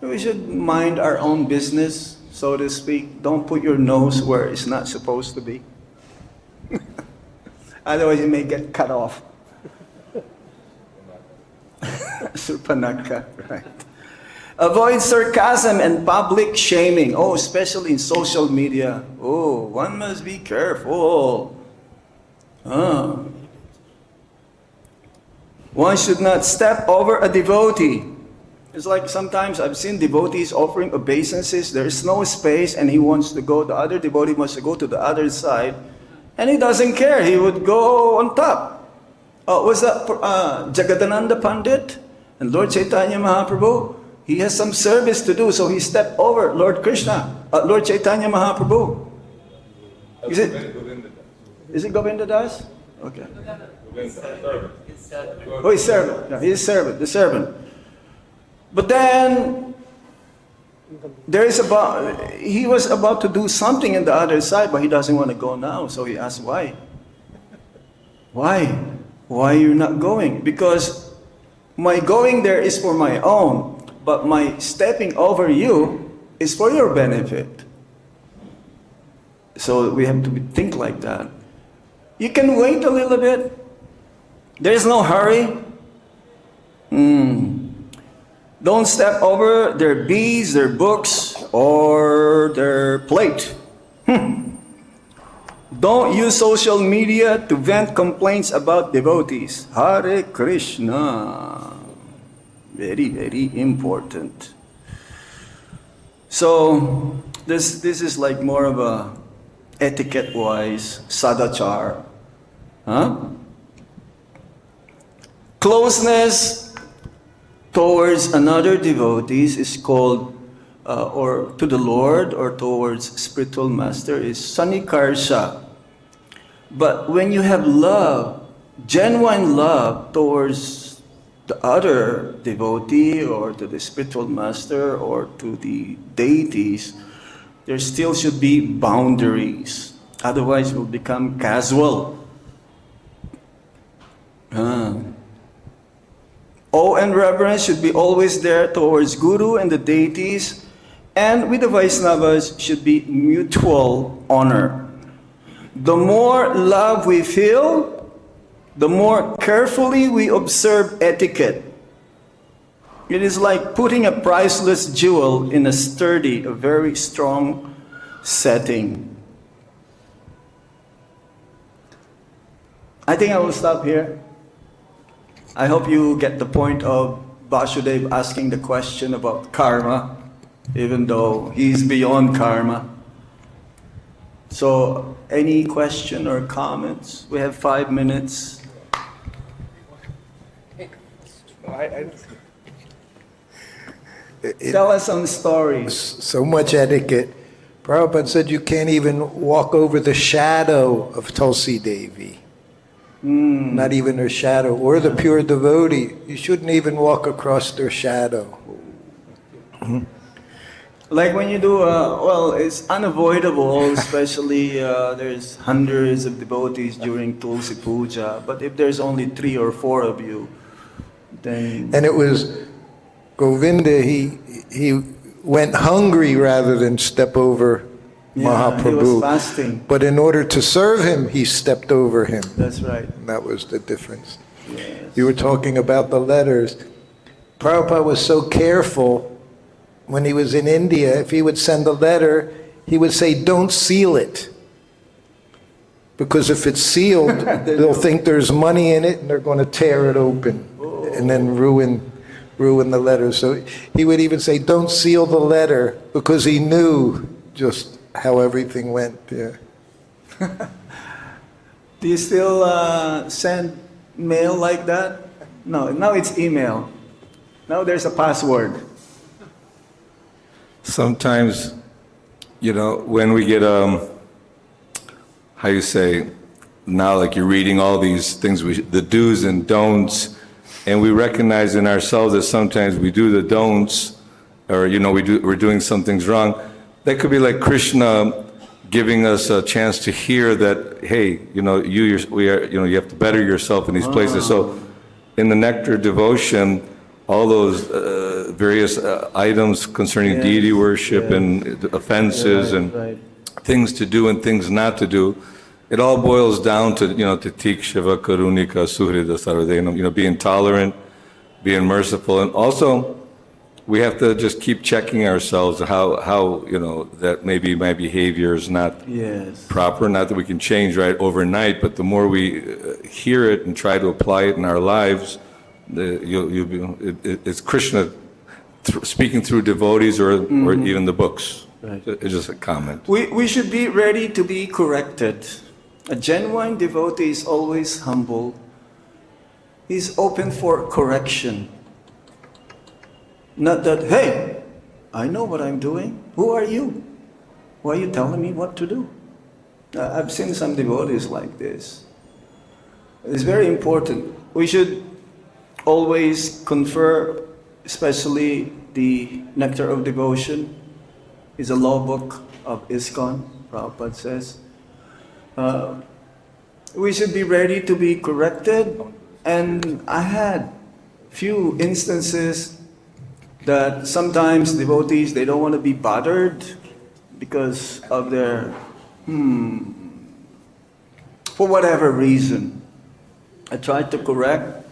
Speaker 1: We should mind our own business, so to speak. Don't put your nose where it's not supposed to be. Otherwise you may get cut off. Surpanaka, right. Avoid sarcasm and public shaming. Oh, especially in social media. Oh, one must be careful. One should not step over a devotee. It's like sometimes I've seen devotees offering obeisances. There is no space and he wants to go. The other devotee wants to go to the other side. And he doesn't care. He would go on top. Was that Jagadananda Pandit and Lord Chaitanya Mahaprabhu? He has some service to do, so he stepped over Lord Kṛṣṇa, Lord Chaitanya Mahaprabhu. Is it Govinda Das? Okay. Oh, he's servant. No, he's servant, the servant. But then he was about to do something in the other side, but he doesn't want to go now. So he asked, why? Why? Why you're not going? Because my going there is for my own, but my stepping over you is for your benefit. So we have to think like that. You can wait a little bit. There's no hurry. Don't step over their beads, their books, or their plate. Don't use social media to vent complaints about devotees. Hare Krishna. Very, very important. So this is like more of a etiquette-wise sadachar. Closeness towards another devotees is called, or to the Lord or towards spiritual master is sanikarsha. But when you have love, genuine love towards the other devotee or to the spiritual master or to the deities, there still should be boundaries. Otherwise it will become casual. Awe and reverence should be always there towards Guru and the deities, and with the Vaishnavas should be mutual honor. The more love we feel, the more carefully we observe etiquette. It is like putting a priceless jewel in a sturdy, a very strong setting. I think I will stop here. I hope you get the point of Vasudeva asking the question about karma, even though he's beyond karma. So, any question or comments? We have 5 minutes. Tell us some stories.
Speaker 3: So much etiquette. Prabhupada said you can't even walk over the shadow of Tulsi Devi. Not even her shadow. Or the pure devotee. You shouldn't even walk across their shadow.
Speaker 1: Like when you do, well, it's unavoidable, especially there's hundreds of devotees during Tulsi Puja. But if there's only 3 or 4 of you, then...
Speaker 3: And it was Govinda, he went hungry rather than step over Mahaprabhu.
Speaker 1: He was fasting.
Speaker 3: But in order to serve him, he stepped over him.
Speaker 1: That's right.
Speaker 3: And that was the difference.
Speaker 1: Yes.
Speaker 3: You were talking about the letters. Prabhupada was so careful when he was in India. If he would send a letter, he would say, don't seal it. Because if it's sealed, they'll think there's money in it and they're going to tear it open and then ruin the letter. So he would even say, don't seal the letter, because he knew just how everything went. Yeah.
Speaker 1: Do you still send mail like that? No, now it's email. Now there's a password.
Speaker 4: Sometimes, when we get, how you say, now like you're reading all these things, the do's and don'ts, and we recognize in ourselves that sometimes we do the don'ts, or we're doing some things wrong. That could be like Kṛṣṇa giving us a chance to hear that, hey, you have to better yourself in these places. So in the nectar devotion, all those various items concerning deity worship and offenses and things to do and things not to do, it all boils down to, titikshava, karunika, suhrida, sarvadenam, being tolerant, being merciful. And also, we have to just keep checking ourselves how that maybe my behavior is not proper. Not that we can change right overnight, but the more we hear it and try to apply it in our lives, it's Kṛṣṇa speaking through devotees or even the books.
Speaker 1: Right.
Speaker 4: It's just a comment.
Speaker 1: We should be ready to be corrected. A genuine devotee is always humble. He's open for correction. Not that, hey, I know what I'm doing. Who are you? Why are you telling me what to do? I've seen some devotees like this. It's very important. We should always confer, especially the Nectar of Devotion is a law book of ISKCON, Prabhupada says. We should be ready to be corrected. And I had few instances that sometimes devotees, they don't want to be bothered because of their, for whatever reason. I tried to correct,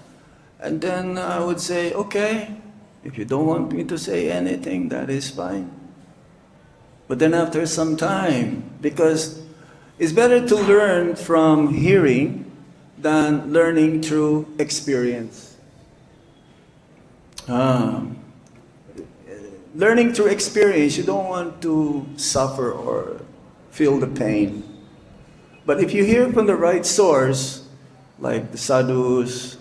Speaker 1: and then I would say, okay, if you don't want me to say anything, that is fine. But then after some time, because it's better to learn from hearing than learning through experience. Learning through experience, you don't want to suffer or feel the pain. But if you hear from the right source, like the sadhus,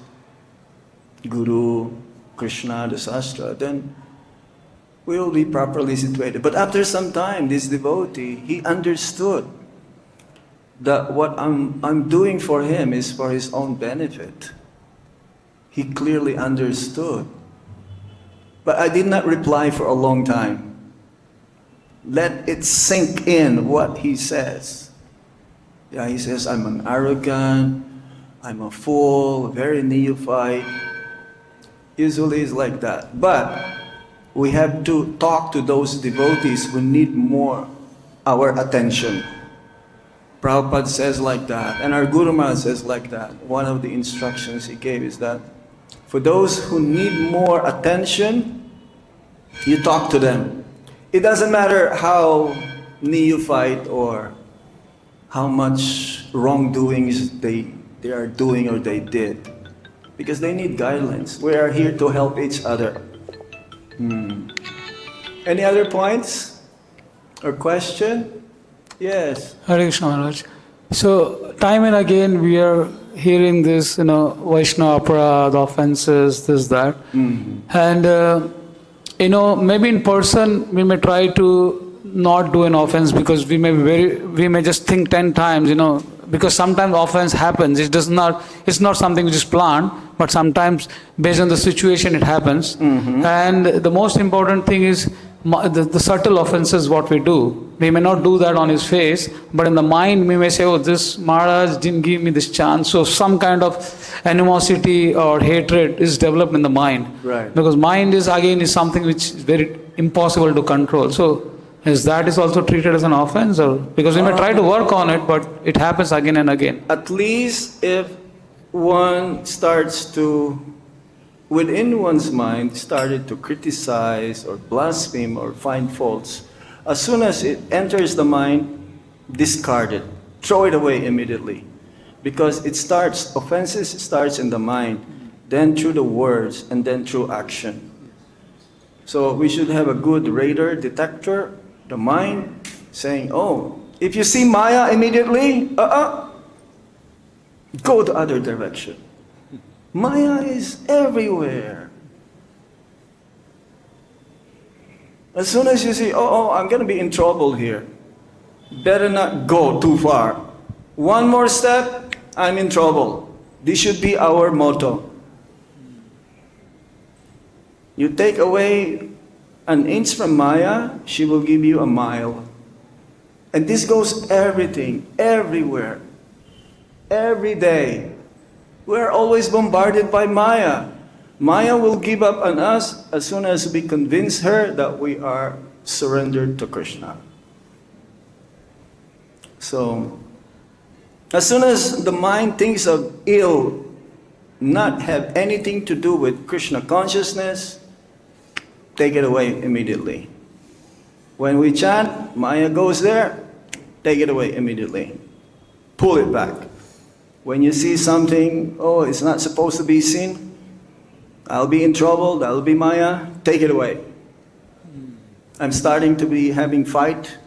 Speaker 1: Guru, Kṛṣṇa, the Sastra, then we will be properly situated. But after some time, this devotee, he understood that what I'm doing for him is for his own benefit. He clearly understood. But I did not reply for a long time. Let it sink in what he says. Yeah, he says, I'm an arrogant, I'm a fool, very neophyte. Usually it's like that. But we have to talk to those devotees who need more our attention. Prabhupada says like that, and our Guru Maharaj says like that. One of the instructions he gave is that for those who need more attention, you talk to them. It doesn't matter how neophyte or how much wrongdoings they are doing or they did, because they need guidelines. We are here to help each other. Any other points or question? Yes.
Speaker 5: Hare Krishna Maharaj. So time and again we are hearing this, Vaishnava aparadha, the offenses, this, that. And, maybe in person we may try to not do an offense because we may just think 10 times, because sometimes offense happens. It's not something which is planned, but sometimes based on the situation it happens. And the most important thing is the subtle offenses what we do. We may not do that on his face, but in the mind we may say, oh, this Maharaj didn't give me this chance. So some kind of animosity or hatred is developed in the mind.
Speaker 1: Right.
Speaker 5: Because mind is something which is very impossible to control. So is also treated as an offense? Or because we may try to work on it, but it happens again and again.
Speaker 1: At least if one starts to, within one's mind, started to criticize or blaspheme or find faults, as soon as it enters the mind, discard it, throw it away immediately. Because offenses starts in the mind, then through the words, and then through action. So we should have a good radar detector, the mind, saying, oh, if you see Maya immediately, go the other direction. Maya is everywhere. As soon as you see, I'm going to be in trouble here, better not go too far. One more step, I'm in trouble. This should be our motto. You take away an inch from Maya, she will give you a mile. And this goes everything, everywhere, every day. We're always bombarded by Maya. Maya will give up on us as soon as we convince her that we are surrendered to Kṛṣṇa. So, as soon as the mind thinks of ill, not have anything to do with Kṛṣṇa consciousness, take it away immediately. When we chant, Maya goes there, take it away immediately. Pull it back. When you see something, oh, it's not supposed to be seen, I'll be in trouble, that'll be Maya, take it away. I'm starting to be having fight,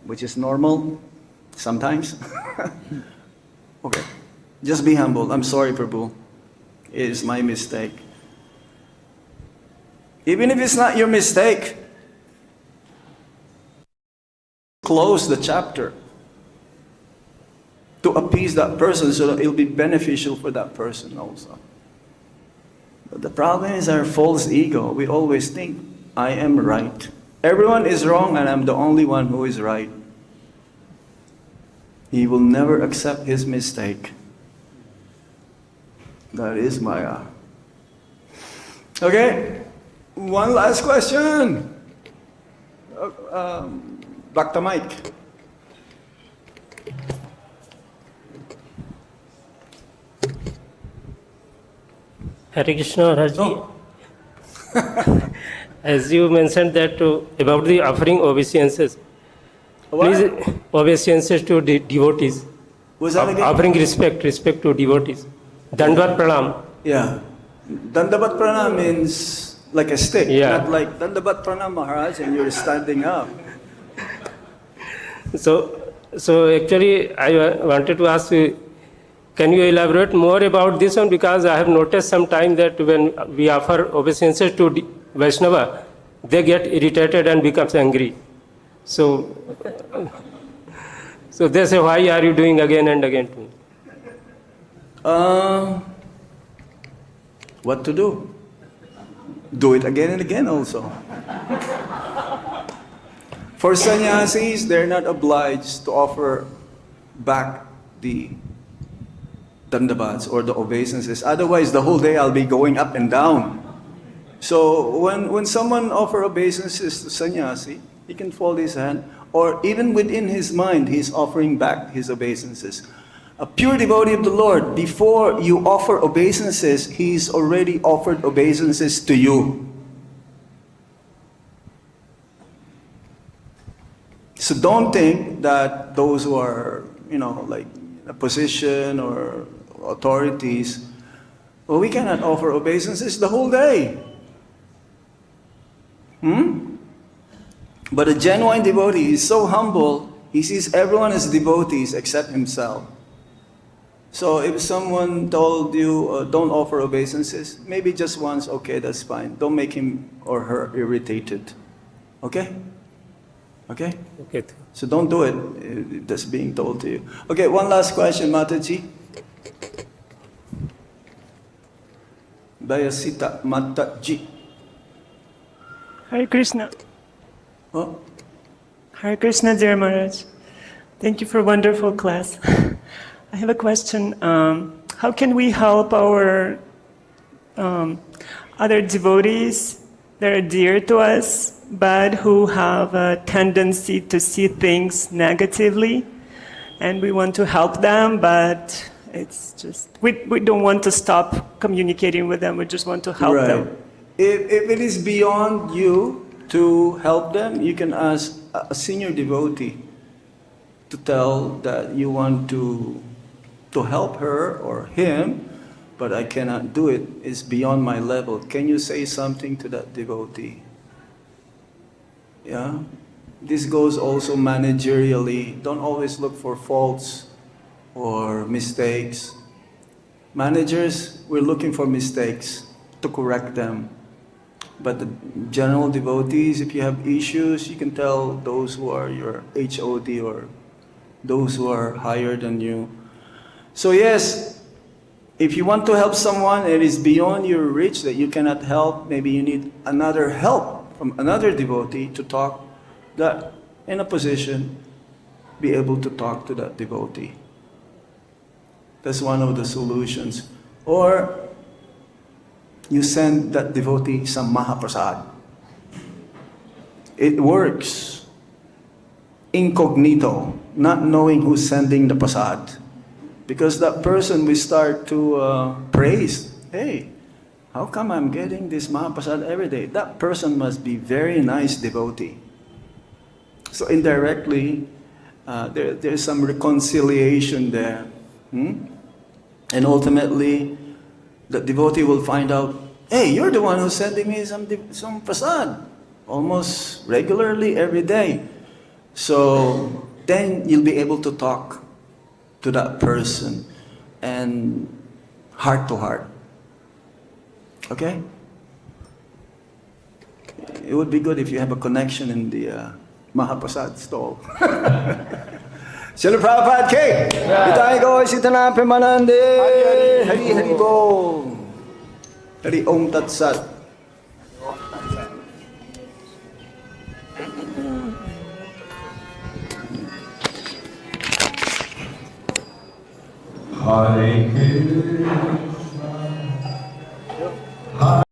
Speaker 1: which is normal, sometimes. Okay, just be humble. I'm sorry, Prabhu. It is my mistake. Even if it's not your mistake, close the chapter to appease that person so that it'll be beneficial for that person also. But the problem is our false ego. We always think, I am right. Everyone is wrong and I'm the only one who is right. He will never accept his mistake. That is Maya. Okay, one last question. Back to Mike.
Speaker 6: Hare Krishna, Maharaj. As you mentioned that about the offering obeisances, please obeisances to devotees.
Speaker 1: Was that again?
Speaker 6: Offering respect to devotees. Dandavat pranam.
Speaker 1: Yeah. Dandavat pranam means like a stick,
Speaker 6: Yeah.
Speaker 1: not like Dandavat pranam Maharaj and you're standing up.
Speaker 6: So actually I wanted to ask you, can you elaborate more about this one? Because I have noticed sometime that when we offer obeisances to Vaishnava, they get irritated and becomes angry. So they say, why are you doing again and again to me?
Speaker 1: What to do? Do it again and again also. For sannyasis, they're not obliged to offer back the dandavats or the obeisances. Otherwise, the whole day I'll be going up and down. So when someone offers obeisances to sannyasi, he can fold his hand, or even within his mind, he's offering back his obeisances. A pure devotee of the Lord, before you offer obeisances, he's already offered obeisances to you. So don't think that those who are, like a position or authorities, well, we cannot offer obeisances the whole day. But a genuine devotee is so humble, he sees everyone as devotees except himself. So if someone told you, don't offer obeisances, maybe just once, okay, that's fine. Don't make him or her irritated. Okay? Okay?
Speaker 6: Okay.
Speaker 1: So don't do it if that's being told to you. Okay, one last question, Mataji. Bayasita Mataji.
Speaker 7: Hare Krishna.
Speaker 1: Oh?
Speaker 7: Hare Krishna, dear Maharaj. Thank you for a wonderful class. I have a question. How can we help our other devotees that are dear to us, but who have a tendency to see things negatively? And we want to help them, but it's just, we don't want to stop communicating with them. We just want to help them.
Speaker 1: If it is beyond you to help them, you can ask a senior devotee to tell that you want to help her or him, but I cannot do it. It's beyond my level. Can you say something to that devotee? Yeah? This goes also managerially. Don't always look for faults or mistakes. Managers, we're looking for mistakes to correct them. But the general devotees, if you have issues, you can tell those who are your HOD or those who are higher than you. So yes, if you want to help someone, it is beyond your reach that you cannot help. Maybe you need another help from another devotee to talk that in a position, be able to talk to that devotee. That's one of the solutions. Or you send that devotee some mahaprasad. It works incognito, not knowing who's sending the prasad. Because that person will start to praise. Hey, how come I'm getting this mahaprasad every day? That person must be very nice devotee. So indirectly, there's some reconciliation there. And ultimately, the devotee will find out, hey, you're the one who's sending me some prasad almost regularly every day. So then you'll be able to talk to that person and heart to heart. Okay? It would be good if you have a connection in the Mahaprasad stall. Śrīla Prabhupada Ki! Vitāya Go Sitanam Premanande! Hari Hari Bol! Hari Om Tat Sat!
Speaker 8: Hare Krishna, Hare